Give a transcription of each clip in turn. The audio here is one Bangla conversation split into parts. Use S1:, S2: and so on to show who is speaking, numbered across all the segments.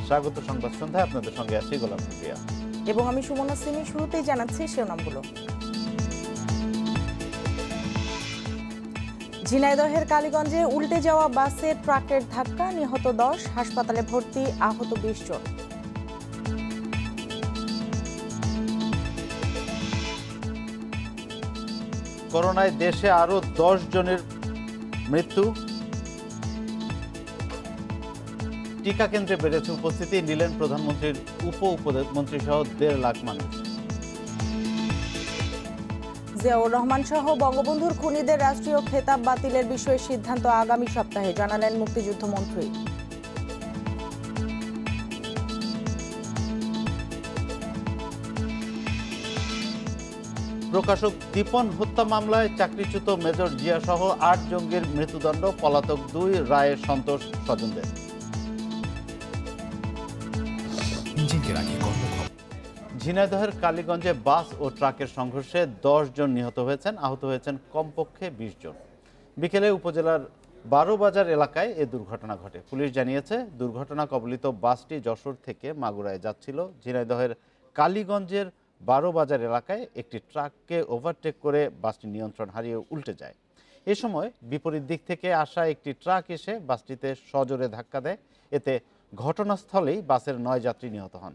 S1: স্বাগত সংবাদ সন্ধ্যায়, আপনাদের সঙ্গে আছি গোলাম সুফিয়া
S2: এবং আমি সুমনা সিমি। শুরুতেই জানাচ্ছি শিরোনামগুলো। ঝিনাইদহের কালীগঞ্জে উল্টে যাওয়া বাসে ট্রাকের ধাক্কা, নিহত 10, হাসপাতালে ভর্তি আহত 20 জন।
S1: করোনায় দেশে আরো 10 জনের মৃত্যু। টিকা কেন্দ্রে বেড়েছে উপস্থিতি, নিলেন প্রধানমন্ত্রীর উপমন্ত্রী সহ 1.5 লাখ মানুষ।
S2: জিয়াউর রহমান সহ বঙ্গবন্ধুর খুনিদের রাষ্ট্রীয় খেতাব বাতিলের বিষয়ে সিদ্ধান্ত আগামী সপ্তাহে, জানালেন মুক্তিযুদ্ধ মন্ত্রী।
S1: প্রকাশক দীপন হত্যা মামলায় চাকরিচ্যুত মেজর জিয়া সহ 8 জঙ্গির মৃত্যুদণ্ড, পলাতক 2, রায়ে সন্তোষ স্বজনদের। ঝিনাইদহের কালীগঞ্জে বাস ও ট্রাকের সংঘর্ষে 10 জন নিহত হয়েছেন, আহত হয়েছেন কমপক্ষে 20 জন। বিকেলে উপজেলার 12 বাজার এলাকায় এ দুর্ঘটনা ঘটে। পুলিশ জানিয়েছে, দুর্ঘটনা কবলিত বাসটি যশোর থেকে মাগুরায় যাচ্ছিল। ঝিনাইদহের কালীগঞ্জের 12 বাজার এলাকায় একটি ট্রাককে ওভারটেক করে বাসটি নিয়ন্ত্রণ হারিয়ে উল্টে যায়। এ সময় বিপরীত দিক থেকে আসা একটি ট্রাক এসে বাসটিতে সজোরে ধাক্কা দেয়। এতে ঘটনাস্থলেই বাসের 9 যাত্রী নিহত হন।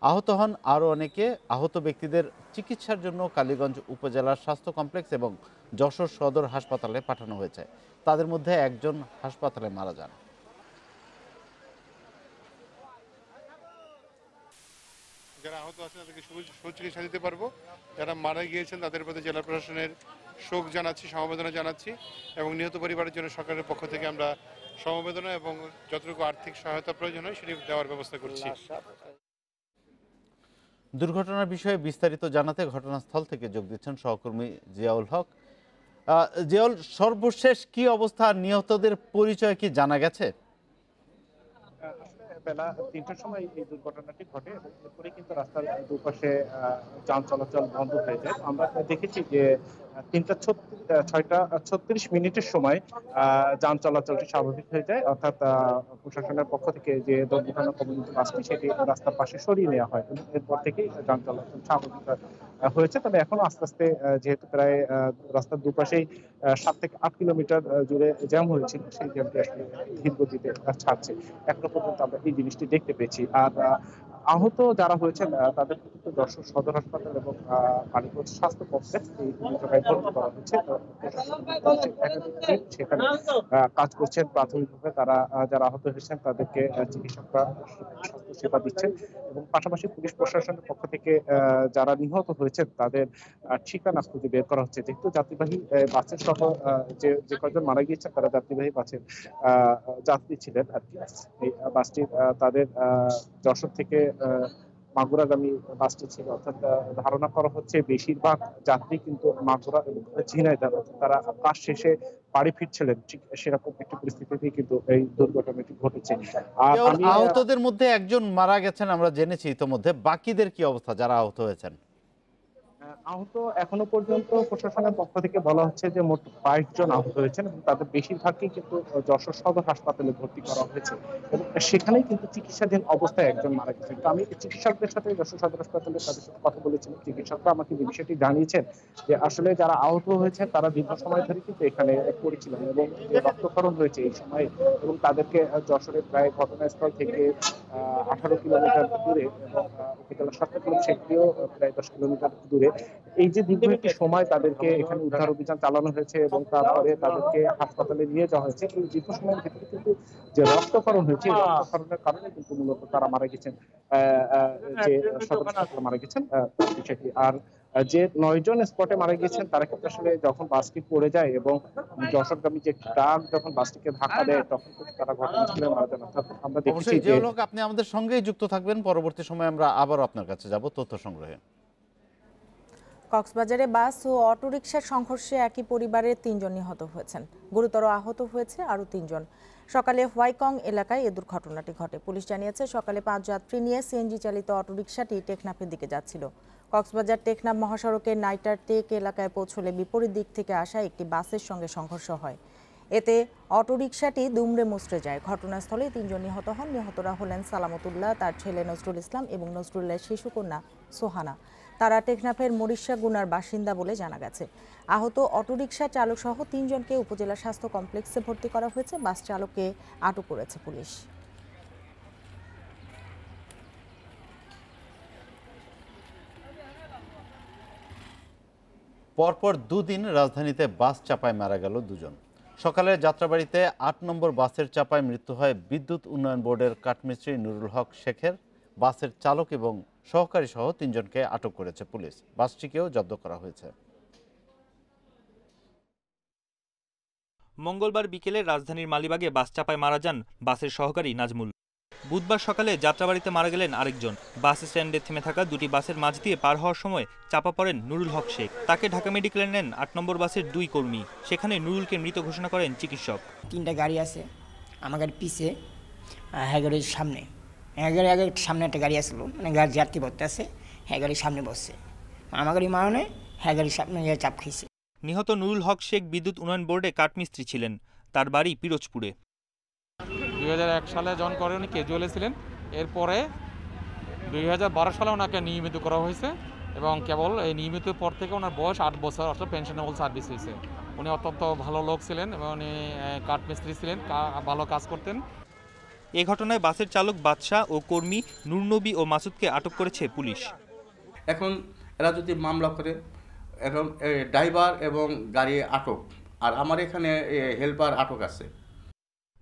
S1: আহত হন আরও অনেকে। আহত ব্যক্তিদের চিকিৎসার জন্য কালীগঞ্জ উপজেলার স্বাস্থ্য কমপ্লেক্স এবং যশোর সদর হাসপাতালে পাঠানো হয়েছে। তাদের মধ্যে একজন হাসপাতালে মারা যান।
S3: যারা আহত আছেন তাদেরকে সুচিকিৎসা দিতে পারবো। যারা মারা গিয়েছেন তাদের প্রতি জেলা প্রশাসনের শোক জানাচ্ছি, সমবেদনা জানাচ্ছি এবং নিহত পরিবারের জন্য সরকারের পক্ষ থেকে আমরা সমবেদনা এবং যতটুকু আর্থিক সহায়তা প্রয়োজন হয় সেটি দেওয়ার ব্যবস্থা করছি।
S1: দুর্ঘটনার বিষয়ে বিস্তারিত জানাতে ঘটনাস্থল থেকে যোগ দিচ্ছেন সহকর্মী জিয়াউল হক। জিয়াউল, সর্বশেষ কি অবস্থা, নিহতদের পরিচয় কি জানা গেছে?
S4: বেলা 3টার সময় এই দুর্ঘটনাটি ঘটে এবং এরপরে কিন্তু রাস্তার দুপাশে যান চলাচল বন্ধ হয়ে যায়। আমরা দেখেছি যে 6:36 সময় যান চলাচলটি স্বাভাবিক হয়ে যায়, অর্থাৎ প্রশাসনের পক্ষ থেকে যে দুর্ঘটনা কবলিত বাসটি সেটি রাস্তার পাশে সরিয়ে নেওয়া হয় এবং এরপর থেকেই যান চলাচল স্বাভাবিক হয়েছে। তবে এখনো আস্তে আস্তে, যেহেতু প্রায় রাস্তার দুপাশেই 7 থেকে 8 কিলোমিটার জুড়ে জ্যাম হয়েছিল, সেই জ্যামটি আসলে ধীর গতিতে ছাড়ছে। এখনো পর্যন্ত আমরা এই জিনিসটি দেখতে পেয়েছি। আর আহত যারা হয়েছেন তাদের কিন্তু যশোর সদর হাসপাতাল এবং কালীগঞ্জ স্বাস্থ্য কমপ্লেক্স, এই দুই জায়গায় ভর্তি করা হচ্ছে। সেখানে কাজ করছেন। প্রাথমিকভাবে তারা যারা আহত হয়েছেন তাদেরকে চিকিৎসকরা স্বাস্থ্য সেবা দিচ্ছেন এবং পাশাপাশি পুলিশ প্রশাসনের পক্ষ থেকে যারা নিহত হয়েছেন তাদের ঠিকানা খুঁজে বের করা হচ্ছে। যেহেতু যাত্রীবাহী বাসের সহ যে কয়েকজন মারা গিয়েছেন তারা যাত্রীবাহী বাসের যাত্রী ছিলেন আর কি। এই বাসটি তাদের যশোর থেকে মাগুরাগামী বাসটি ছিল, অর্থাৎ ধারণা করা হচ্ছে বেশিরভাগ যাত্রী কিন্তু মাগুরা এবং ঝিনাইদহ, তারা কাজ শেষে বাড়ি ফিরছিলেন। ঠিক সেরকম একটি পরিস্থিতিতেই কিন্তু এই দুর্ঘটনাটি ঘটেছে। আর
S1: আহতদের মধ্যে একজন মারা গেছেন আমরা জেনেছি ইতোমধ্যে, বাকিদের কি অবস্থা যারা আহত হয়েছেন?
S4: আহত এখনো পর্যন্ত প্রশাসনের পক্ষ থেকে বলা হচ্ছে যে মোট 22 জন আহত হয়েছেন এবং তাদের বেশিরভাগই কিন্তু যশোর সদর হাসপাতালে ভর্তি করা হয়েছে এবং সেখানেই কিন্তু চিকিৎসাধীন অবস্থায় একজন মারা গেছেন। তো আমি চিকিৎসকদের সাথে যশোর সদর হাসপাতালে তাদের সাথে কথা বলেছিলাম। চিকিৎসকরা আমাকে যে বিষয়টি জানিয়েছেন যে আসলে যারা আহত হয়েছে তারা দীর্ঘ সময় ধরে কিন্তু এখানে পড়েছিলেন এবং রক্তক্ষরণ হয়েছে এই সময় এবং তাদেরকে যশোরের প্রায় ঘটনাস্থল থেকে 18 কিলোমিটার দূরে এবং উপজেলা স্বাস্থ্য কেন্দ্র সেটিও প্রায় 10 কিলোমিটার দূরে, এই যে দীর্ঘ একটি সময় তাদেরকে এখানে উদ্ধার অভিযান চালানো হয়েছে এবং তারপরে তাদেরকে হাসপাতালে নিয়ে যাওয়া হয়েছে। এই দীর্ঘ সময়ের ভিতরে কিন্তু যে রক্তক্ষরণ হয়েছে, রক্তক্ষরণের কারণে কিন্তু মূলত তারা মারা গেছেন, যে সদর হাসপাতালে মারা গেছেন বিষয়টি। আর যে 9 জন স্পটে মারা গিয়েছেন তারা কিন্তু আসলে যখন বাসটি পড়ে যায় এবং যশোরগামী যে ট্রাক যখন বাসটিকে ধাক্কা দেয় তখন কিন্তু তারা ঘটনাস্থলে মারা যান। আমরা দেখেছি যে
S1: আপনি আমাদের সঙ্গেই যুক্ত থাকবেন। পরবর্তী সময়ে আমরা আবারও আপনার কাছে যাব তথ্য সংগ্রহে।
S2: কক্সবাজারে বাস ও অটোরিকশার সংঘর্ষে একই পরিবারের 3 জন নিহত হয়েছেন, গুরুতর আহত হয়েছে আরও 3 জন। সকালে হোয়াইকং এলাকায় এ দুর্ঘটনাটি ঘটে। পুলিশ জানিয়েছে, সকালে 5 যাত্রী নিয়ে সিএনজি চালিত অটোরিকশাটি টেকনাফের দিকে যাচ্ছিল। কক্সবাজার টেকনাফ মহাসড়কের নাইটার টেক এলাকায় পৌঁছলে বিপরীত দিক থেকে আসা একটি বাসের সঙ্গে সংঘর্ষ হয়। এতে অটোরিকশাটি দুমড়ে মুচড়ে যায়। ঘটনাস্থলে ৩ জন নিহত হন। নিহতরা হলেন সালামতুল্লাহ, তার ছেলে নজরুল ইসলাম এবং নজরুল্লাহের শিশুকন্যা সোহানা। তারা টেকনাফের মরিশা গুনার বাসিন্দা বলে জানা গেছে। আহত অটোরিকশা চালক সহ ৩ জনকে উপজেলা স্বাস্থ্য কমপ্লেক্সে ভর্তি করা হয়েছে। বাস চালককে আটক করেছে পুলিশ।
S1: পরপর দুদিন রাজধানীতে বাস চাপায় মারা গেল দুজন। সকালে যাত্রাবাড়িতে ৮ নম্বর বাসের চাপায় মৃত্যু হয় বিদ্যুৎ উন্নয়ন বোর্ডের কাঠমিস্ত্রি নুরুল হক শেখের। বাসের চালক এবং সহকারী সহ ৩ জনকে আটক করেছে পুলিশ। বাসটিকেও জব্দ করা হয়েছে।
S5: মঙ্গলবার বিকেলে রাজধানীর মালিবাগে বাস চাপায় মারা যান বাসের সহকারী নাজমুল। বুধবার সকালে যাত্রাবাড়িতে মারা গেলেন আরেকজন। বাস স্ট্যান্ডে থেমে থাকা দুটি বাসের মাঝ দিয়ে পার হওয়ার সময় চাপা পড়েন নুরুল হক শেখ। তাকে ঢাকা মেডিকেলে নেন ৮ নম্বর বাসের ২ কর্মী। সেখানে নুরুলকে মৃত ঘোষণা করেন চিকিৎসক।
S6: 3টা গাড়ি আছে, আমার গাড়ির পিছে, হ্যাঁ গাড়ির সামনে, হ্যাঁ গাড়ির আগে সামনে একটা গাড়ি আসলো, মানে গাড়ি যাত্রী ভর্তি আছে, হ্যাঁ গাড়ির সামনে বসছে। আমার গাড়ি মারণে হ্যাঁ গাড়ির সামনে চাপ খেয়েছে।
S5: নিহত নুরুল হক শেখ বিদ্যুৎ উন্নয়ন বোর্ডে কাঠমিস্ত্রি ছিলেন। তার বাড়ি পিরোজপুরে।
S7: 2001 সালে জয়েন করেন, উনি ক্যাজুয়ালে ছিলেন। এরপরে 2012 সালে ওনাকে নিয়মিত করা হয়েছে এবং কেবল এই নিয়মিত পর থেকে ওনার বয়স 8 বছর, অর্থাৎ পেনশনেবল সার্ভিস হয়েছে। উনি অত্যন্ত ভালো লোক ছিলেন এবং উনি কাঠমিস্ত্রি ছিলেন, ভালো কাজ করতেন।
S5: এ ঘটনায় বাসের চালক বাদশা ও কর্মী নূরনবী ও মাসুদকে আটক করেছে পুলিশ।
S8: এখন এরা যদি মামলা করে, এখন ড্রাইভার এবং গাড়ি আটক, আর আমার এখানে হেল্পার আটক আছে।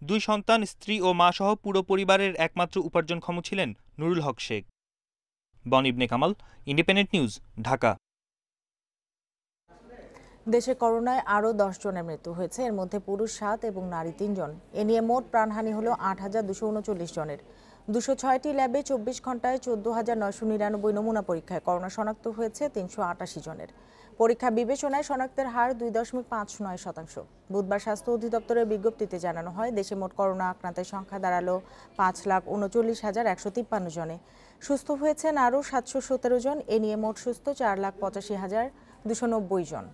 S5: 2 সন্তান, স্ত্রী ও মা সহ পুরো পরিবারের একমাত্র উপার্জনক্ষম ছিলেন নুরুল হক শেখ। বন ইবনে কামাল, ইন্ডিপেন্ডেন্ট নিউজ, ঢাকা।
S2: দেশে করোনায় আরও 10 জনের মৃত্যু হয়েছে। এর মধ্যে পুরুষ 7 এবং নারী 3 জন। এ নিয়ে মোট প্রাণহানি হল 8,239 জনের। 206টি ল্যাবে 24 ঘন্টায় 14,999 নমুনা পরীক্ষায় করোনা শনাক্ত হয়েছে 388 জনের। পরীক্ষা বিবেচনায় শনাক্তের হার 2.59%। বুধবার স্বাস্থ্য অধিদপ্তরের বিজ্ঞপ্তিতে জানানো হয়, দেশে মোট করোনা আক্রান্তের সংখ্যা দাঁড়ালো 5,39,153 জনে। সুস্থ হয়েছেন আরও 717 জন। এ নিয়ে মোট সুস্থ 4,85,290 জন।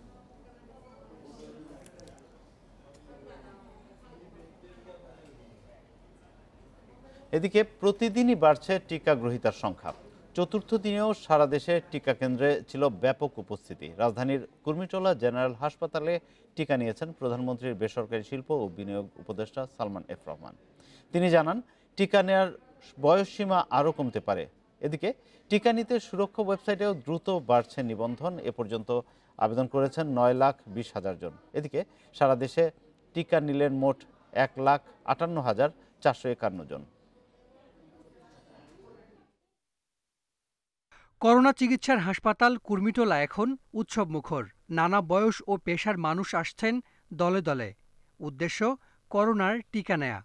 S1: এদিকে প্রতিদিনই বাড়ছে টিকা গ্রহীতার সংখ্যা। চতুর্থ দিনেও সারা দেশে টিকা কেন্দ্রে ছিল ব্যাপক উপস্থিতি। রাজধানীর কুর্মিটোলা জেনারেল হাসপাতালে টিকা নিয়েছেন প্রধানমন্ত্রীর বেসরকারি শিল্প ও বিনিয়োগ উপদেষ্টা সালমান এফ রহমান। তিনি জানান, টিকা নেওয়ার বয়সসীমা আরও কমতে পারে। এদিকে টিকা নিতে সুরক্ষা ওয়েবসাইটেও দ্রুত বাড়ছে নিবন্ধন। এ পর্যন্ত আবেদন করেছেন 9,20,000 জন। এদিকে সারা দেশে টিকা নিলেন মোট 1,58,451 জন।
S9: করোনা চিকিৎসার হাসপাতাল কুর্মিটোলা এখন উৎসবমুখর। নানা বয়স ও পেশার মানুষ আসছেন দলে দলে। উদ্দেশ্য করোনার টিকা নেয়া।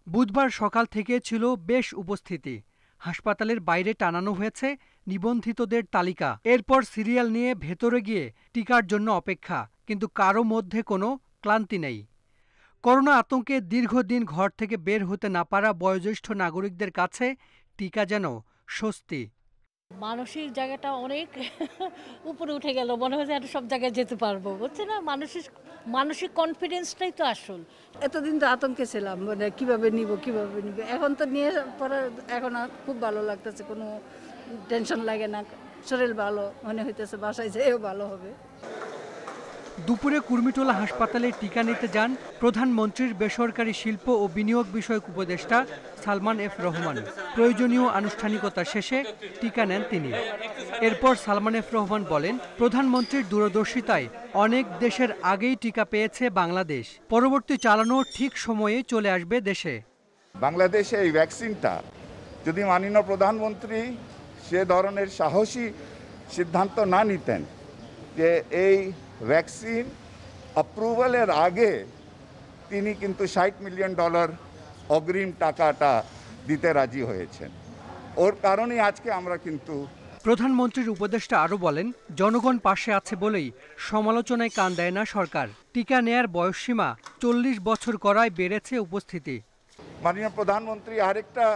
S9: বুধবার সকাল থেকে ছিল বেশ উপস্থিতি। হাসপাতালের বাইরে টানানো হয়েছে নিবন্ধিতদের তালিকা। এরপর সিরিয়াল নিয়ে ভেতরে গিয়ে টিকার জন্য অপেক্ষা, কিন্তু কারো মধ্যে কোনো ক্লান্তি নেই। করোনা আতঙ্কে দীর্ঘদিন ঘর থেকে বের হতে না পারা বয়োজ্যেষ্ঠ নাগরিকদের কাছে টিকা যেন স্বস্তি।
S10: মানসিক জায়গাটা অনেক উপরে উঠে গেল, মনে হয় যে সব জায়গায় যেতে পারবো, বুঝছে না? মানসিক কনফিডেন্সটাই তো আসল।
S11: এতদিন তো আতঙ্কে ছিলাম, মানে কিভাবে নিব। এখন তো নিয়ে পরে এখন খুব ভালো লাগতেছে, কোনো টেনশন লাগে না, শরীর ভালো মনে হইতেছে, বাসায় যেয়েও ভালো হবে।
S9: দুপুরে কুর্মিটোলা হাসপাতালে টিকা নিতে যান প্রধানমন্ত্রীর বেসরকারি শিল্প ও বিনিয়োগ বিষয়ক উপদেষ্টা সালমান এফ রহমান। প্রয়োজনীয় আনুষ্ঠানিকতা শেষে টিকা নেন তিনি। এরপর সালমান এফ রহমান বলেন, প্রধানমন্ত্রীর দূরদর্শিতায় অনেক দেশের আগেই টিকা পেয়েছে বাংলাদেশ। পরবর্তী চালানো ঠিক সময়ে চলে আসবে দেশে।
S12: বাংলাদেশে এই ভ্যাকসিনটা যদি মাননীয় প্রধানমন্ত্রী সে ধরনের সাহসী সিদ্ধান্ত না নিতেন যে এই ভ্যাকসিন অ্যাপ্রুভালের আগে তিনি কিন্তু $60 মিলিয়ন অগ্রিম টাকাটা দিতে রাজি হয়েছেন। ওর কারণেই আজকে আমরা কিন্তু।
S9: প্রধানমন্ত্রীর উপদেষ্টা আরও বলেন, জনগণ পাশে আছে বলেই সমালোচনায় কান দেয় না সরকার। টিকা নেয়ার বয়সসীমা 40 বছর করায় বেড়েছে উপস্থিতি।
S12: মাননীয় প্রধানমন্ত্রী আরেকটা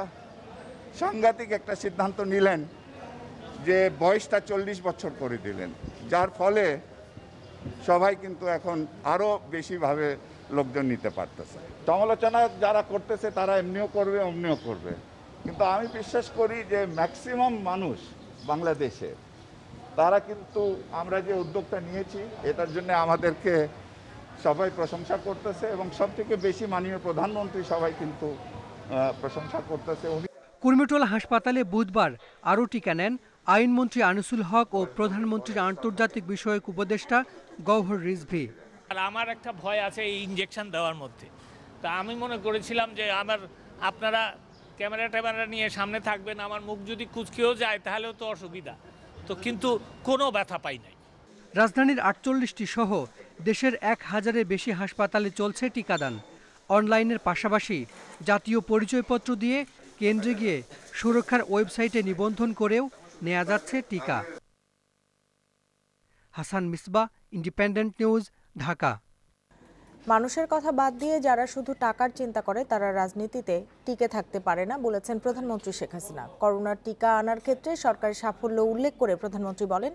S12: সাংঘাতিক একটা সিদ্ধান্ত নিলেন যে বয়সটা 40 বছর করে দিলেন, যার ফলে সবাই কিন্তু এখন আরও বেশিভাবে লোকজন নিতে পারতেছে। সমালোচনা যারা করতেছে তারা এমনিও করবে অমনিও করবে, কিন্তু আমি বিশ্বাস করি যে ম্যাক্সিমাম মানুষ বাংলাদেশে তারা কিন্তু আমরা যে উদ্যোগটা নিয়েছি এটার জন্য আমাদেরকে সবাই প্রশংসা করতেছে এবং সবথেকে বেশি মাননীয় প্রধানমন্ত্রী সবাই কিন্তু প্রশংসা করতেছে।
S9: কুর্মিটোলা হাসপাতালে বুধবার আরও টিকা নেন আইনমন্ত্রী আনিসুল হক ও প্রধানমন্ত্রীর আন্তর্জাতিক বিষয়ক উপদেষ্টা গওহর রিজভী।
S13: আর আমার একটা ভয় আছে এই ইনজেকশন দেওয়ার মধ্যে, তা আমি মনে করেছিলাম যে আপনারা ক্যামেরা নিয়ে সামনে থাকবেন, আমার মুখ যদি কুচকেও যায় তাহলেও তো অসুবিধা, তো কিন্তু কোনো ব্যথা পাই নাই।
S9: রাজধানীর 48টি সহ দেশের 1000-এর বেশি হাসপাতালে চলছে টিকাদান। অনলাইনের পাশাপাশি জাতীয় পরিচয়পত্র দিয়ে কেন্দ্রে গিয়ে সুরক্ষার ওয়েবসাইটে নিবন্ধন করেও নেওয়া যাচ্ছে টিকা। Hasan Misbah, independent news, Dhaka.
S2: মানুষের কথা বাদ দিয়ে যারা শুধু টাকার চিন্তা করে তারা রাজনীতিতে টিকে থাকতে পারে না বলেছেন প্রধানমন্ত্রী শেখ হাসিনা। করোনার টিকা আনার ক্ষেত্রে সরকারের সাফল্য উল্লেখ করে প্রধানমন্ত্রী বলেন,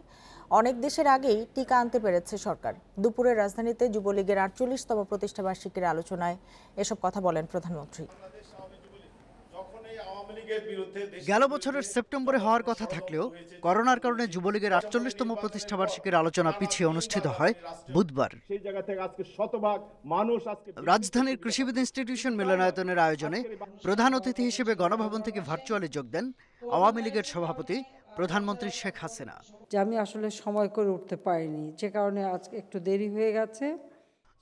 S2: অনেক দেশের আগেই টিকা আনতে পেরেছে সরকার। দুপুরে রাজধানীতে যুবলীগের 48তম প্রতিষ্ঠাবার্ষিকীর আলোচনায় এসব কথা বলেন প্রধানমন্ত্রী।
S14: গেল বছরের সেপ্টেম্বরে হওয়ার কথা থাকলেও করোনার কারণে যুবলীগের 48তম প্রতিষ্ঠাবার্ষিকীর আলোচনা পিছিয়ে অনুষ্ঠিত হয় বুধবার। রাজধানীর কৃষিবিদ ইনস্টিটিউশন মিলনায়তনের আয়োজনে প্রধান অতিথি হিসেবে গণভবন থেকে ভার্চুয়ালি যোগ দেন আওয়ামী লীগের সভাপতি প্রধানমন্ত্রী শেখ হাসিনা।
S15: যে আমি আসলে সময় করে উঠতে পারিনি, যে কারণে আজকে একটু দেরি হয়ে গেছে।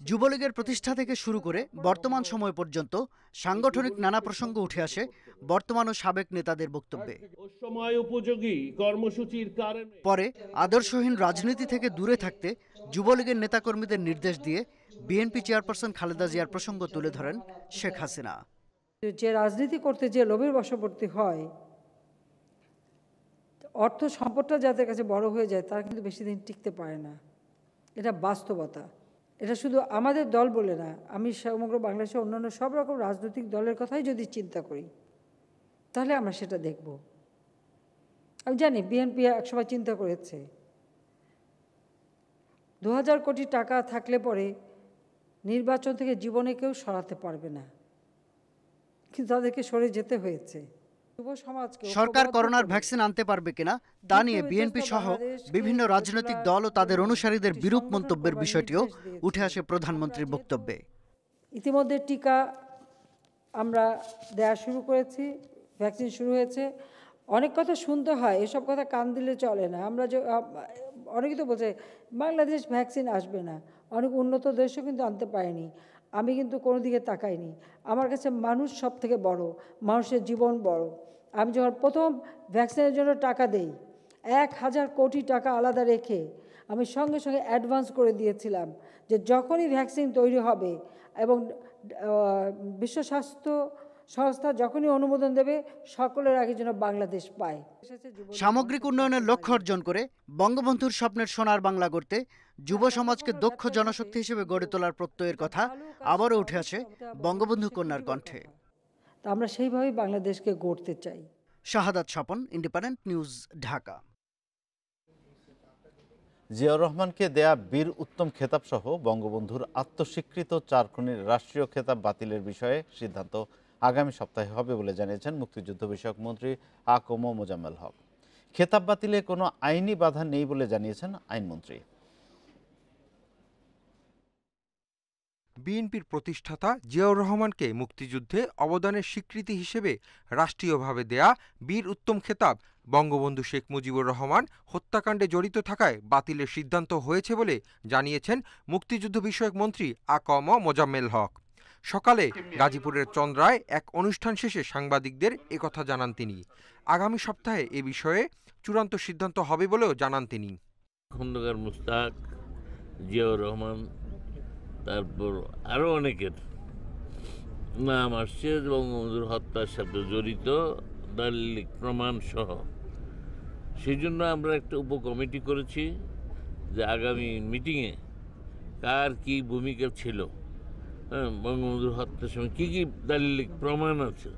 S14: যুবলীগের প্রতিষ্ঠা থেকে শুরু করে বর্তমান সময় পর্যন্ত সাংগঠনিক নানা প্রসঙ্গ উঠে আসে বর্তমান ও সাবেক নেতাদের বক্তব্যে। পরে আদর্শহীন রাজনীতি থেকে দূরে থাকতে যুবলীগের নেতাকর্মীদের নির্দেশ দিয়ে বিএনপি চেয়ারপারসন খালেদা জিয়ার প্রসঙ্গ তুলে ধরেন শেখ হাসিনা।
S15: যে রাজনীতি করতে যে লোভের বশবর্তী হয়, অর্থ সম্পদটা যাদের কাছে বড় হয়ে যায় তারা কিন্তু বেশি দিন টিকতে পারে না। এটা বাস্তবতা। এটা শুধু আমাদের দল বলে না, আমি সমগ্র বাংলাদেশের অন্যান্য সব রকম রাজনৈতিক দলের কথাই যদি চিন্তা করি তাহলে আমরা সেটা দেখব। আমি জানি বিএনপি একসময় চিন্তা করেছে 2000 কোটি টাকা থাকলে পরে নির্বাচন থেকে জীবনে কেউ সরাতে পারবে না, কিন্তু তাদেরকে সরে যেতে হয়েছে।
S14: সরকার করোনার ভ্যাকসিন আনতে পারবে কিনা তা নিয়ে বিএনপি সহ বিভিন্ন রাজনৈতিক দল ও তাদের অনুসারীদের বিরূপ মন্তব্যের বিষয়টিও উঠে আসে প্রধানমন্ত্রীর বক্তব্যে।
S15: ইতিমধ্যে টিকা আমরা দেওয়া শুরু করেছি, ভ্যাকসিন শুরু হয়েছে। অনেক কথা শুনতে হয়, এসব কথা কান দিলে চলে না। আমরা যে অনেকে তো বলছে বাংলাদেশ ভ্যাকসিন আসবে না, অনেক উন্নত দেশও কিন্তু আনতে পারেনি। আমি কিন্তু কোনো দিকে তাকাইনি। আমার কাছে মানুষ সব থেকে বড়, মানুষের জীবন বড়। আমি যখন প্রথম ভ্যাকসিনের জন্য টাকা দেই 1000 কোটি টাকা আলাদা রেখে আমি সঙ্গে সঙ্গে অ্যাডভান্স করে দিয়েছিলাম যে যখনই ভ্যাকসিন তৈরি হবে এবং বিশ্ব স্বাস্থ্য সংস্থা যখনই অনুমোদন দেবে সকলের আগে যেন বাংলাদেশ পায়।
S14: সামগ্রিক উন্নয়নের লক্ষ্য অর্জন করে বঙ্গবন্ধুর স্বপ্নের সোনার বাংলা গড়তে যুব সমাজকে দক্ষ জনশক্তি হিসেবে গড়ে তোলার প্রত্যয়ের কথা আবারও উঠে আসে বঙ্গবন্ধু কন্যার কণ্ঠে।
S15: আমরা সেইভাবেই বাংলাদেশকে গড়তে চাই।
S14: শাহাদাত স্বপন, ইন্ডিপেন্ডেন্ট নিউজ, ঢাকা।
S1: জিয়াউর রহমানকে দেয়া বীর উত্তম খেতাব সহ বঙ্গবন্ধুর আত্মস্বীকৃত 4 খুনির রাষ্ট্রীয় খেতাব বাতিলের বিষয়ে সিদ্ধান্ত আগামী সপ্তাহে হবে বলে জানিয়েছেন মুক্তিযুদ্ধ বিষয়ক মন্ত্রী আকম মোজাম্মেল হক। খেতাব বাতিলে কোনো আইনি বাধা নেই বলে জানিয়েছেন আইনমন্ত্রী।
S16: বিএনপির প্রতিষ্ঠাতা জিয়াউর রহমানকে মুক্তিযুদ্ধে অবদানের স্বীকৃতি হিসেবে রাষ্ট্রীয়ভাবে দেয়া বীর উত্তম খেতাব বঙ্গবন্ধু শেখ মুজিবুর রহমান হত্যাকাণ্ডে জড়িত থাকায় বাতিলের সিদ্ধান্ত হয়েছে বলে জানিয়েছেন মুক্তিযুদ্ধ বিষয়ক মন্ত্রী আকম মোজাম্মেল হক। সকালে গাজীপুরের চন্দ্রায় এক অনুষ্ঠান শেষে সাংবাদিকদের একথা জানান তিনি। আগামী সপ্তাহে এ বিষয়ে চূড়ান্ত সিদ্ধান্ত হবে বলেও জানান তিনি।
S17: খন্দকার মুস্তাক, জিয়াউর রহমান, তারপর আরও অনেকের নাম আসছে বঙ্গবন্ধুর হত্যার সাথে জড়িত দলিল প্রমাণ সহ। সেই জন্য আমরা একটা উপকমিটি করেছি যে আগামী মিটিংয়ে কার কি ভূমিকা ছিল, বঙ্গবন্ধুর হত্যার সময় কী কী দলিল প্রমাণ আছে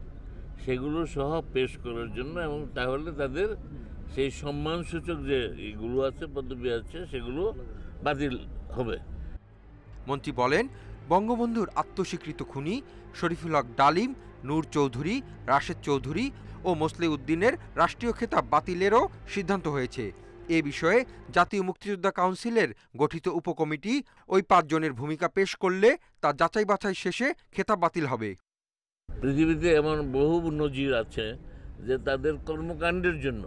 S17: সেগুলো সহ পেশ করার জন্য, এবং তাহলে তাদের সেই সম্মানসূচক যে এগুলো আছে পদবি আছে সেগুলো বাতিল হবে।
S16: মন্ত্রী বলেন, বঙ্গবন্ধুর আত্মস্বীকৃত খুনি শরীফুল হক ডালিম, নূর চৌধুরী, রাশেদ চৌধুরী ও মোসলেউদ্দিনের রাষ্ট্রীয় খেতাব বাতিলেরও সিদ্ধান্ত হয়েছে। এ বিষয়ে জাতীয় মুক্তিযোদ্ধা কাউন্সিলের গঠিত উপকমিটি ওই 5 জনের ভূমিকা পেশ করলে তা যাচাই বাছাই শেষে খেতাব বাতিল হবে।
S17: পৃথিবীতে এমন বহু নজির আছে যে তাদের কর্মকাণ্ডের জন্য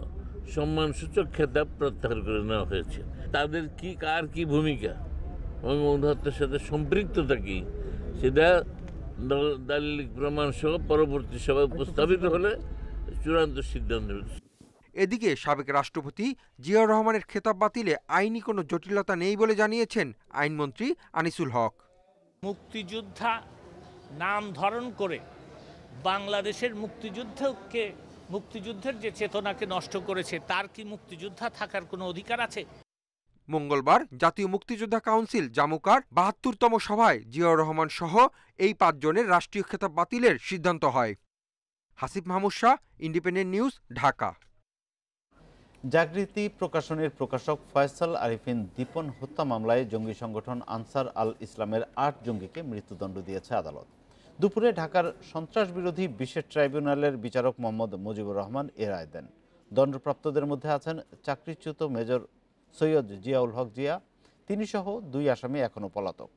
S17: সম্মানসূচক খেতাব প্রত্যাহার করে নেওয়া হয়েছে। তাদের কার কি ভূমিকা, বঙ্গবন্ধু হত্যার সাথে সম্পৃক্ততা কি, সেটা দালিলিক প্রমাণ সহ পরবর্তী সভায় উপস্থাপিত হলে চূড়ান্ত সিদ্ধান্ত নেবে।
S16: এদিকে সাবেক রাষ্ট্রপতি জিয়াউর রহমানের খেতাব বাতিলে আইনি কোনো জটিলতা নেই বলে জানিয়েছেন আইনমন্ত্রী আনিসুল হক।
S13: মুক্তিযোদ্ধা নাম ধারণ করে বাংলাদেশের মুক্তিযুদ্ধের যে চেতনাকে নষ্ট করেছে, তার কি মুক্তিযোদ্ধা থাকার কোনো অধিকার আছে?
S16: মঙ্গলবার জাতীয় মুক্তিযোদ্ধা কাউন্সিল জামুকার ৭২তম সভায় জিয়াউর রহমান সহ এই 5 জনের রাষ্ট্রীয় খেতাব বাতিলের সিদ্ধান্ত হয়। Hasib Mahmud Shah, independent news, Dhaka.
S1: জাগৃতি প্রকাশনের প্রকাশক ফয়সাল আরিফিন দীপন হত্যা মামলায় জঙ্গি সংগঠন আনসার আল ইসলামের 8 জঙ্গিকে মৃত্যুদণ্ড দিয়েছে আদালত। দুপুরে ঢাকার সন্ত্রাস বিরোধী বিশেষ ট্রাইব্যুনালের বিচারক মোহাম্মদ মুজিবুর রহমান এ রায় দেন। দণ্ডপ্রাপ্তদের মধ্যে আছেন চাকরিচ্যুত মেজর সৈয়দ জিয়াউল হক জিয়া, তিনি সহ 2 আসামি এখনও পলাতক।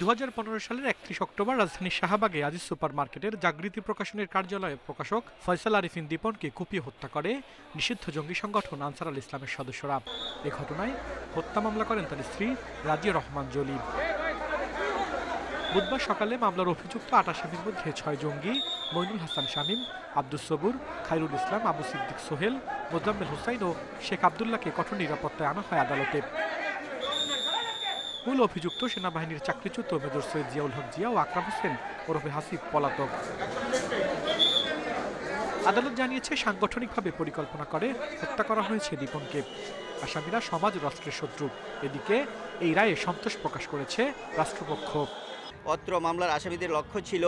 S18: 2015 সালের 31 অক্টোবর রাজধানীর শাহবাগে আজিজ সুপার মার্কেটের জাগৃতি প্রকাশনের কার্যালয়ে প্রকাশক ফয়সাল আরিফিন দীপনকে কুপিয়ে হত্যা করে নিষিদ্ধ জঙ্গি সংগঠন আনসার আল ইসলামের সদস্যরা। এ ঘটনায় হত্যা মামলা করেন তার স্ত্রী রাজিয়া রহমান জলি। বুধবার সকালে মামলার অভিযুক্ত 8 আসামির মধ্যে 6 জঙ্গি মইনুল হাসান শামীম, আব্দুস সবুর, খায়রুল ইসলাম, আবু সিদ্দিক সোহেল, মোজাম্মেল হোসাইন ও শেখ আবদুল্লাহকে কঠোর নিরাপত্তায় আনা হয় আদালতে। মূল অভিযুক্ত সেনাবাহিনীর চাকরিচ্যুত মেজর সৈয়দ জিয়াউল হক জিয়া ও আকরাম হোসেন ওরফে হাসিব পলাতক। আদালত জানিয়েছে, সাংগঠনিকভাবে পরিকল্পনা করে হত্যা করা হয়েছে দীপনকে। আসামিরা সমাজ রাষ্ট্রের শত্রু। এদিকে এই রায়ে সন্তোষ প্রকাশ করেছে রাষ্ট্রপক্ষ।
S19: অত্র মামলার আসামিদের লক্ষ্য ছিল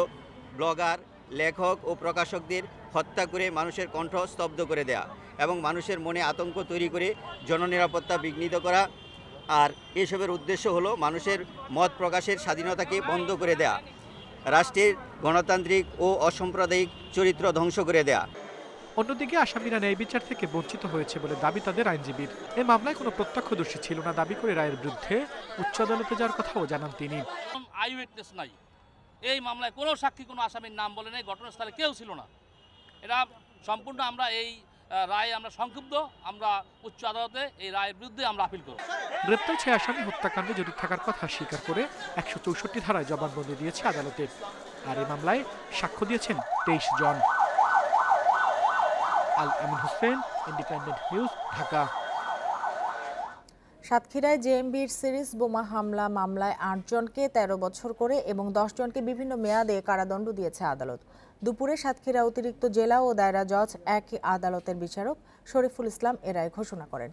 S19: ব্লগার, লেখক ও প্রকাশকদের হত্যা করে মানুষের কণ্ঠ স্তব্ধ করে দেয়া এবং মানুষের মনে আতঙ্ক তৈরি করে জননিরাপত্তা বিঘ্নিত করা। আর এসবের উদ্দেশ্য হলো মানুষের মত প্রকাশের স্বাধীনতাকে বন্ধ করে দেয়া, রাষ্ট্রের গণতান্ত্রিক ও অসাম্প্রদায়িক চরিত্র ধ্বংস করে দেয়া।
S18: অন্যদিকে আসামিরা ন্যায় বিচার থেকে বঞ্চিত হয়েছে বলে দাবি তাদের আইনজীবীর। এই মামলায় কোনো প্রত্যক্ষদর্শী ছিল না দাবি করে রায়ের বিরুদ্ধে উচ্চ আদালতে যাওয়ার কথাও জানান তিনি।
S20: আই উইটনেস নাই, এই মামলায় কোনো সাক্ষী কোনো আসামির নাম বলে নাই, ঘটনাস্থলে কেউ ছিল না। এটা সম্পূর্ণ আমরা এই রায়ে আমরা সংক্ষুব্ধ, আমরা উচ্চ আদালতে এই রায়ের বিরুদ্ধে আমরা আপিল করব।
S18: গ্রেপ্তার 6 আসামি হত্যাকাণ্ডে জড়িত থাকার কথা স্বীকার করে 164 ধারায় জবানবন্দি দিয়েছে আদালতে। আর এই মামলায় সাক্ষ্য দিয়েছেন 23 জন। আল আমিন হোসেন, ইন্ডিপেন্ডেন্ট নিউজ, ঢাকা।
S2: সাতক্ষীরায় জেএমবির সিরিজ বোমা হামলা মামলায় 8 জনকে 13 বছর করে এবং 10 জনকে বিভিন্ন মেয়াদে কারাদণ্ড দিয়েছে আদালত। দুপুরে সাতক্ষীরা অতিরিক্ত জেলা ও দায়রা জজ একই আদালতের বিচারক শরীফুল ইসলাম এ রায় ঘোষণা করেন।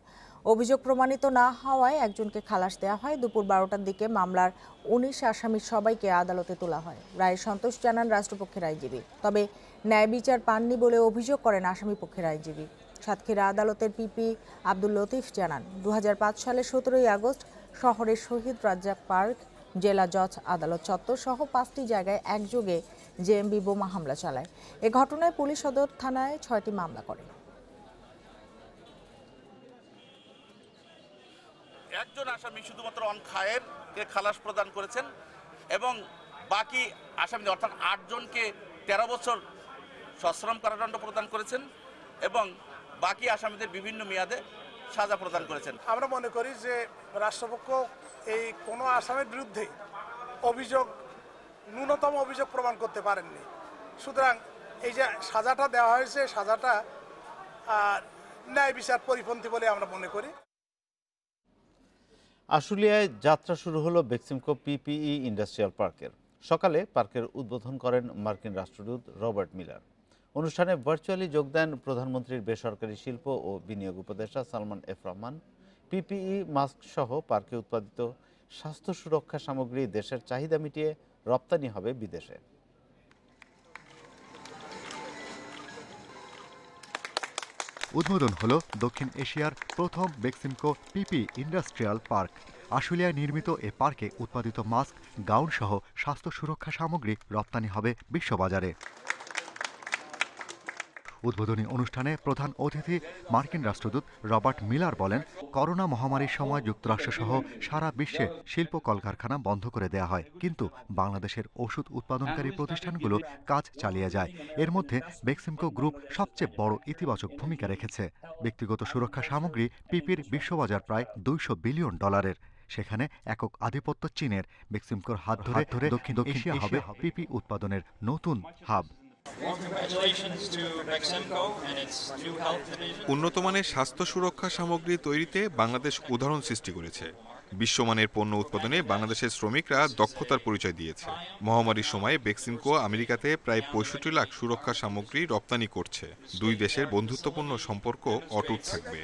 S2: অভিযোগ প্রমাণিত না হওয়ায় একজনকে খালাস দেওয়া হয়। দুপুর 12টার দিকে মামলার 19 আসামির সবাইকে আদালতে তোলা হয়। রায়ে সন্তোষ জানান রাষ্ট্রপক্ষের আইনজীবী, তবে ন্যায় বিচার পাননি বলে অভিযোগ করেন আসামি পক্ষের আইনজীবী। সাতক্ষীরা আদালতের পিপি আব্দুল লতিফ জানান, 2005 সালের 17 আগস্ট শহরের শহীদ রাজ্জাক পার্ক, জেলা জজ আদালত চত্বর সহ 5টি জায়গায় একযোগে জেএমবি বোমা হামলা চালায়। এ ঘটনায় পুলিশ সদর থানায় 6টি মামলা করে।
S21: একজন আসামি শুধুমাত্র অন খায়েরকে খালাস প্রদান করেছেন এবং বাকি আসামি অর্থাৎ 8 জনকে 13 বছর সশ্রম কারাদণ্ড প্রদান করেছেন এবং বাকি আসামিদের বিভিন্ন মেয়াদে সাজা প্রদান করেছেন।
S22: আমরা মনে করি যে রাষ্ট্রপক্ষ এই কোনো আসামির বিরুদ্ধে ন্যূনতম অভিযোগ প্রমাণ করতে পারেননি। সুতরাং এই যে সাজাটা দেওয়া হয়েছে, সাজাটা ন্যায় বিচার পরিপন্থী বলে আমরা মনে করি।
S1: আশুলিয়ায় যাত্রা শুরু হলো বেক্সিমকো পিপিই ইন্ডাস্ট্রিয়াল পার্কের। সকালে পার্কের উদ্বোধন করেন মার্কিন রাষ্ট্রদূত রবার্ট মিলার। অনুষ্ঠানে ভার্চুয়ালি যোগ দেন প্রধানমন্ত্রীর বেসরকারি শিল্প ও বিনিয়োগ উপদেষ্টা Salman F Rahman. PPE mask সহ পার্কে উৎপাদিত স্বাস্থ্য সুরক্ষা সামগ্রী দেশের চাহিদা মিটিয়ে রপ্তানি হবে বিদেশে।
S3: উদ্বোধন হলো দক্ষিণ এশিয়ার প্রথম বেক্সিমকো পিপি ইন্ডাস্ট্রিয়াল পার্ক। আশুলিয়ায় নির্মিত এ পার্কে উৎপাদিত মাস্ক, গাউন সহ স্বাস্থ্য সুরক্ষা সামগ্রী রপ্তানি হবে বিশ্ববাজারে। উদ্বোধনী অনুষ্ঠানে প্রধান অতিথি মার্কিন রাষ্ট্রদূত রবার্ট মিলার বলেন, করোনা মহামারীর সময় যুক্তরাষ্ট্রসহ সারা বিশ্বে শিল্প কলকারখানা বন্ধ করে দেয়া হয়, কিন্তু বাংলাদেশের ওষুধ উৎপাদনকারী প্রতিষ্ঠানগুলো কাজ চালিয়ে যায়। এর মধ্যে বেক্সিমকো গ্রুপ সবচেয়ে বড় ইতিবাচক ভূমিকা রেখেছে। ব্যক্তিগত সুরক্ষা সামগ্রী পিপির বিশ্ববাজার প্রায় $200 বিলিয়ন। সেখানে একক আধিপত্য চীনের। বেক্সিমকোর হাত ধরে দক্ষিণ এশিয়া হবে পিপি উৎপাদনের নতুন হাব।
S4: উন্নতমানের স্বাস্থ্য সুরক্ষা সামগ্রী তৈরিতে বাংলাদেশ উদাহরণ সৃষ্টি করেছে। বিশ্বমানের পণ্য উৎপাদনে বাংলাদেশের শ্রমিকরা দক্ষতার পরিচয় দিয়েছে। মহামারীর সময় বেক্সিমকো আমেরিকাতে প্রায় 65 লাখ সুরক্ষা সামগ্রী রপ্তানি করছে। দুই দেশের বন্ধুত্বপূর্ণ সম্পর্ক অটুট থাকবে।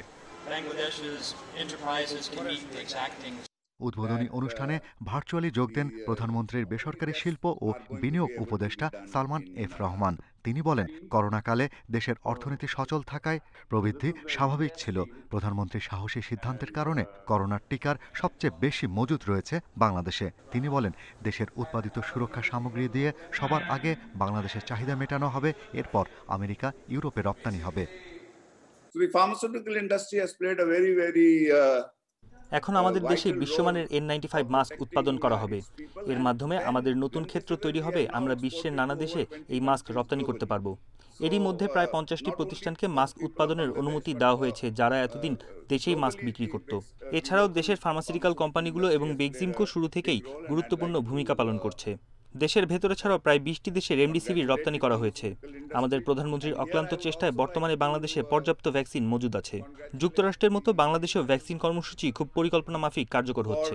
S3: উদ্বোধনী অনুষ্ঠানে ভার্চুয়ালি যোগ দেন প্রধানমন্ত্রীর বেসরকারি শিল্প ও বিনিয়োগ উপদেষ্টা সালমান এফ রহমান। তিনি বলেন, করোনাকালে দেশের অর্থনীতি সচল থাকায় প্রবৃদ্ধি স্বাভাবিক ছিল। প্রধানমন্ত্রীর সাহসী সিদ্ধান্তের কারণে করোনার টিকার সবচেয়ে বেশি মজুদ রয়েছে বাংলাদেশে। তিনি বলেন, দেশের উৎপাদিত সুরক্ষা সামগ্রী দিয়ে সবার আগে বাংলাদেশের চাহিদা মেটানো হবে, এরপর আমেরিকা, ইউরোপে রপ্তানি হবে।
S5: এখন আমাদের দেশে বিশ্বমানের N95 মাস্ক উৎপাদন করা হবে। এর মাধ্যমে আমাদের নতুন ক্ষেত্র তৈরি হবে। আমরা বিশ্বের নানা দেশে এই মাস্ক রপ্তানি করতে পারব। এরই মধ্যে প্রায় 50টি প্রতিষ্ঠানকে মাস্ক উৎপাদনের অনুমতি দেওয়া হয়েছে, যারা এতদিন দেশেই মাস্ক বিক্রি করত। এছাড়াও দেশের ফার্মাসিউটিক্যাল কোম্পানিগুলো এবং বেক্সিমকো শুরু থেকেই গুরুত্বপূর্ণ ভূমিকা পালন করছে। দেশের ভেতরে ছাড়াও প্রায় 20টি দেশে রেমডিসিভির রপ্তানি করা হয়েছে। আমাদের প্রধানমন্ত্রীর অক্লান্ত চেষ্টায় বর্তমানে বাংলাদেশে পর্যাপ্ত ভ্যাকসিন মজুদ আছে। যুক্তরাষ্ট্রের মতো বাংলাদেশেও ভ্যাকসিন কর্মসূচি খুব পরিকল্পনা মাফিক কার্যকর হচ্ছে।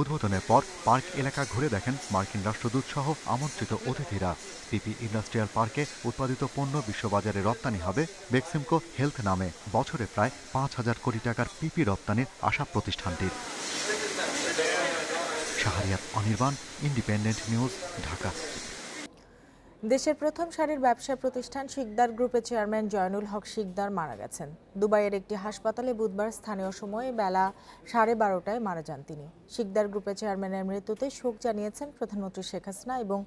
S3: উদ্বোধনের পর পার্ক এলাকা ঘুরে দেখেন মার্কিন রাষ্ট্রদূত সহ আমন্ত্রিত অতিথিরা। পিপি ইন্ডাস্ট্রিয়াল পার্কে উৎপাদিত পণ্য বিশ্ববাজারে রপ্তানি হবে। বেক্সিমকো হেলথ নামে বছরে প্রায় 5,000 কোটি টাকার পিপি রপ্তানির আশা প্রতিষ্ঠানটির। শাহরিয়াত অনির্বাণ, ইন্ডিপেন্ডেন্ট নিউজ, ঢাকা।
S2: দেশের প্রথম সারির ব্যবসা প্রতিষ্ঠান শিকদার গ্রুপের চেয়ারম্যান জয়নুল হক শিকদার মারা গেছেন। দুবাইয়ের একটি হাসপাতালে বুধবার স্থানীয় সময়ে বেলা 12:30টায় মারা যান তিনি। শিকদার গ্রুপের চেয়ারম্যানের মৃত্যুতে শোক জানিয়েছেন প্রধানমন্ত্রী শেখ হাসিনা এবং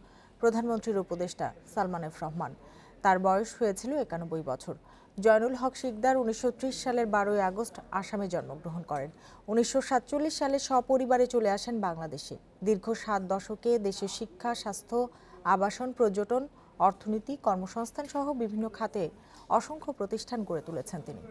S2: প্রধানমন্ত্রীর উপদেষ্টা সালমান এফ রহমান। তার বয়স হয়েছিল 91 বছর। জয়নুল হক শিকদার 1930 সালের 12 আগস্ট আসামে জন্মগ্রহণ করেন। 1947 সালে সপরিবারে চলে আসেন বাংলাদেশে। দীর্ঘ 7 দশকে দেশের শিক্ষা, স্বাস্থ্য, আবাসন, পর্যটন, অর্থনীতি, কর্মসংস্থান সহ বিভিন্ন খাতে অসংখ্য প্রতিষ্ঠান গড়ে তুলেছেন তিনি।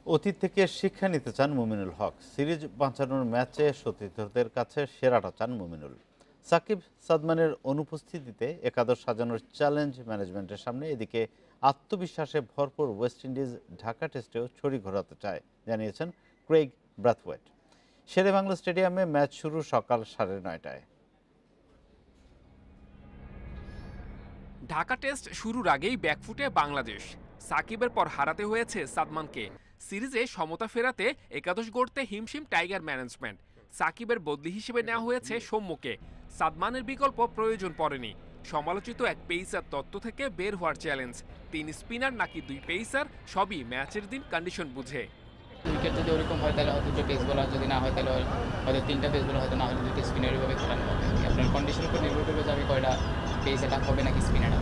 S1: অতীত থেকে শিক্ষা নিতে চান মুমিনুল হক। সিরিজ বাঁচানোর ম্যাচে সতীর্থদের কাছে সেরাটা চান মুমিনুল। সাকিব সাদমানের অনুপস্থিতিতে একাদশ সাজানোর চ্যালেঞ্জ ম্যানেজমেন্টের সামনে। এদিকে আত্মবিশ্বাসে ভরপুর ওয়েস্ট ইন্ডিজ ঢাকা টেস্টেও ছড়ি ঘোরাতে চায়, জানিয়েছেন ক্রেইগ ব্রাথওয়েট। শেরেবাংলা স্টেডিয়ামে ম্যাচ শুরু সকাল 9:30টায়।
S23: ঢাকা টেস্ট শুরুর আগেই ব্যাকফুটে বাংলাদেশ। সাকিবের পর হারাতে হয়েছে সাদমানকে। সিরিজে সমতা ফেরাতে একাদশ গড়তে হিমশিম টাইগার ম্যানেজমেন্ট। সাকিবের বদলি হিসেবে নেওয়া হয়েছে সৌম্যকে। সাদমানের বিকল্প প্রয়োজন পড়েনি। সমালোচিত এক পেসার তত্ত্ব থেকে বের হওয়ার চ্যালেঞ্জ। 3 স্পিনার নাকি 2 পেসার, সবই ম্যাচের দিন কন্ডিশন বুঝে।
S24: উইকেট যদি ওরকম হয় তাহলে হয়তো 2 পেস বোলার, যদি না হয় তাহলে হয়তো 3টা পেস বোলার, হয়তো না হলে 2টা স্পিনার, এভাবে খেলানো হবে। আপনার কন্ডিশনের উপর নির্ভর করবে যে আমি কয়টা পেস অ্যাটাক হবে নাকি স্পিনার।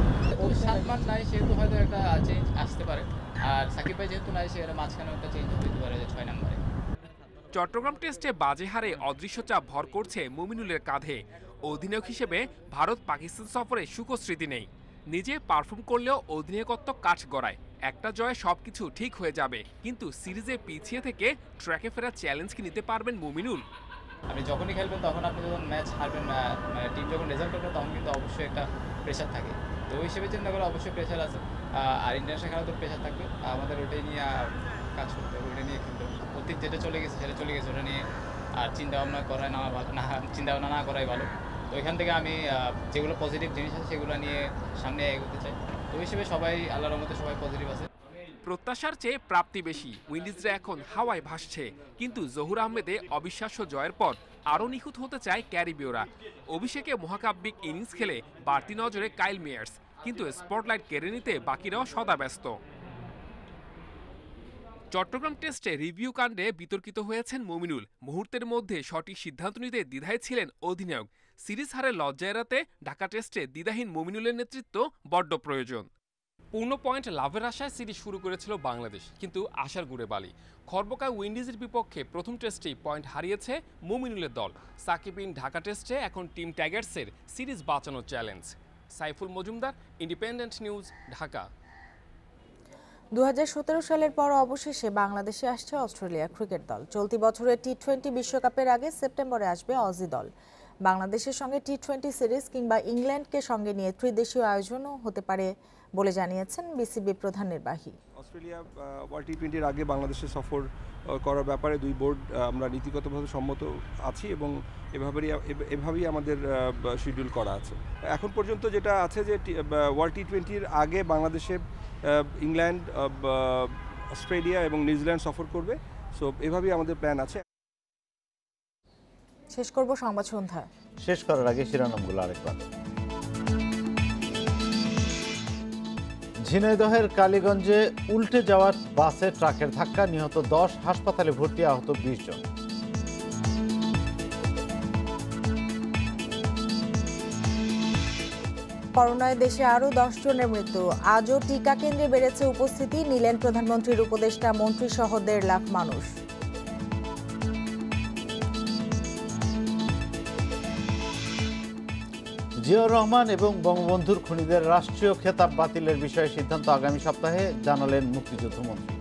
S24: সাদমান নাই সেহেতু হয়তো একটা চেঞ্জ আসতে পারে, আর সাকিব ভাই যেহেতু নাই সে মাঝখানে একটা চেঞ্জ হতে পারে যে 6 নম্বরে।
S23: চট্টগ্রাম টেস্টে বাজে হারে অদৃশ্য চাপ ভর করছে মুমিনুলের কাঁধে। অধিনায়ক হিসেবে ভারত পাকিস্তান সফরে সুখস্মৃতি নেই। নিজে পারফর্ম করলেও অধিনায়কত্ব কাজ গড়ায়। একটা জয়ে সবকিছু ঠিক হয়ে যাবে, কিন্তু সিরিজে পিছিয়ে থেকে ট্র্যাকে ফেরার চ্যালেঞ্জ কি নিতে পারবেন মুমিনুল?
S24: আপনি যখনই খেলবেন তখন আপনি যখন ম্যাচ হারবেন, মানে টিম যখন রেজাল্ট করবে তখন কিন্তু অবশ্যই একটা প্রেশার থাকে। তো ওই হিসেবে চিন্তা করে অবশ্যই প্রেশার আছে। আর ইন্টারন্যাশনাল খেলা তো প্রেশার থাকবে, আমাদের ওটাই নিয়ে কাজ করতে হবে, ওটা নিয়ে খেলতে হবে। অতীত যেটা চলে গেছে সেটা চলে গেছে, ওটা নিয়ে আর চিন্তাভাবনা করাই না ভালো, না চিন্তাভাবনা না করাই ভালো। তো এখান থেকে আমি যেগুলো পজিটিভ জিনিস আছে সেগুলো নিয়ে সামনে এগোতে চাই। তো ওই হিসেবে সবাই আল্লাহর রহমতে সবাই পজিটিভ আছে।
S23: প্রত্যাশার চেয়ে প্রাপ্তি বেশি, উইন্ডিজরা এখন হাওয়ায় ভাসছে। কিন্তু জহুর আহমেদে অবিশ্বাস্য জয়ের পর আরও নিখুঁত হতে চায় ক্যারিবীয়রা। অভিষেকে মহাকাব্যিক ইনিংস খেলে বাড়তি নজরে কাইল মেয়ার্স, কিন্তু স্পটলাইট কেড়ে নিতে বাকিরাও সদা ব্যস্ত। চট্টগ্রাম টেস্টে রিভিউ কাণ্ডে বিতর্কিত হয়েছেন মুমিনুল। মুহূর্তের মধ্যে সঠিক সিদ্ধান্ত নিতে দ্বিধায় ছিলেন অধিনায়ক। সিরিজ হারে লজ্জা এড়াতে ঢাকা টেস্টে দ্বিধাহীন মুমিনুলের নেতৃত্ব বড্ড প্রয়োজন। পূর্ণ পয়েন্ট লাভের আশায় সিরিজ শুরু করেছিল বাংলাদেশ, কিন্তু আশার গুড়ে বালি। খর্বকায় উইন্ডিজের বিপক্ষে প্রথম টেস্টেই পয়েন্ট হারিয়েছে মুমিনুলের দল। সাকিবিন ঢাকা টেস্টে এখন টিম টাইগার্সের সিরিজ বাঁচানোর challenge. Saiful Majumdar, independent news, Dhaka.
S2: 2017 সালের পর অবশেষে বাংলাদেশে আসছে অস্ট্রেলিয়া ক্রিকেট দল। চলতি বছরের টি-20 বিশ্বকাপের আগে সেপ্টেম্বরে আসবে অজি দল। বাংলাদেশের সঙ্গে টি-20 সিরিজ কিংবা ইংল্যান্ডকে সঙ্গে নিয়ে ত্রিদেশীয় আয়োজনও হতে পারে বলে জানিয়েছেন বিসিবি প্রধান নির্বাহী।
S6: অস্ট্রেলিয়া ওয়ার্ল্ড টি-20-র আগে বাংলাদেশে সফর করার ব্যাপারে দুই বোর্ড আমরা নীতিগতভাবে সম্মত আছি এবং এভাবেই আমাদের শিডিউল করা আছে। এখন পর্যন্ত যেটা আছে যে ওয়ার্ল্ড টি-20-র আগে বাংলাদেশে ইংল্যান্ড, অস্ট্রেলিয়া এবং নিউজিল্যান্ড সফর করবে। সো এভাবেই আমাদের প্ল্যান আছে।
S2: শেষ করব সংবাদ সন্ধ্যা।
S1: শেষ করার আগে শিরোনামগুলো আরেকবার। ঝিনাইদহের কালীগঞ্জে উল্টে যাওয়ার বাসে ট্রাকের ধাক্কা, নিহত 10, হাসপাতালে ভর্তি, আহত 20 জন।
S2: করোনায় দেশে আরও 10 জনের মৃত্যু। আজও টিকা কেন্দ্রে বেড়েছে উপস্থিতি, নিলেন প্রধানমন্ত্রীর উপদেষ্টা মন্ত্রী সহ 1.5 লাখ মানুষ।
S1: জিয়াউর রহমান এবং বঙ্গবন্ধুর খুনিদের রাষ্ট্রীয় খেতাব বাতিলের বিষয়ে সিদ্ধান্ত আগামী সপ্তাহে, জানালেন মুক্তিযুদ্ধ মন্ত্রী।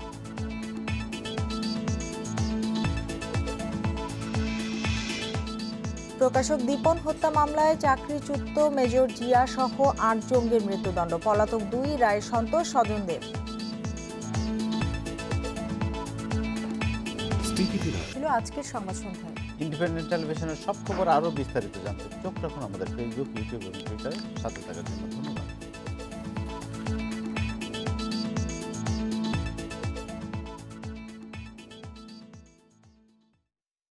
S2: প্রকাশক দীপন হত্যা মামলায় চাকরিচ্যুত মেজর জিয়া সহ 8 জঙ্গির মৃত্যুদণ্ড, পলাতক 2, রায় সন্তোষ স্বজনদের। ছিল আজকের সংবাদ সন্ধ্যায়।
S1: ইন্ডিপেন্ডেন্ট টেলিভিশনের সব খবর আরও বিস্তারিত জানতে চোখ রাখুন আমাদের ফেসবুক, ইউটিউব এবং টুইটারে। সাথে থাকার জন্য ধন্যবাদ।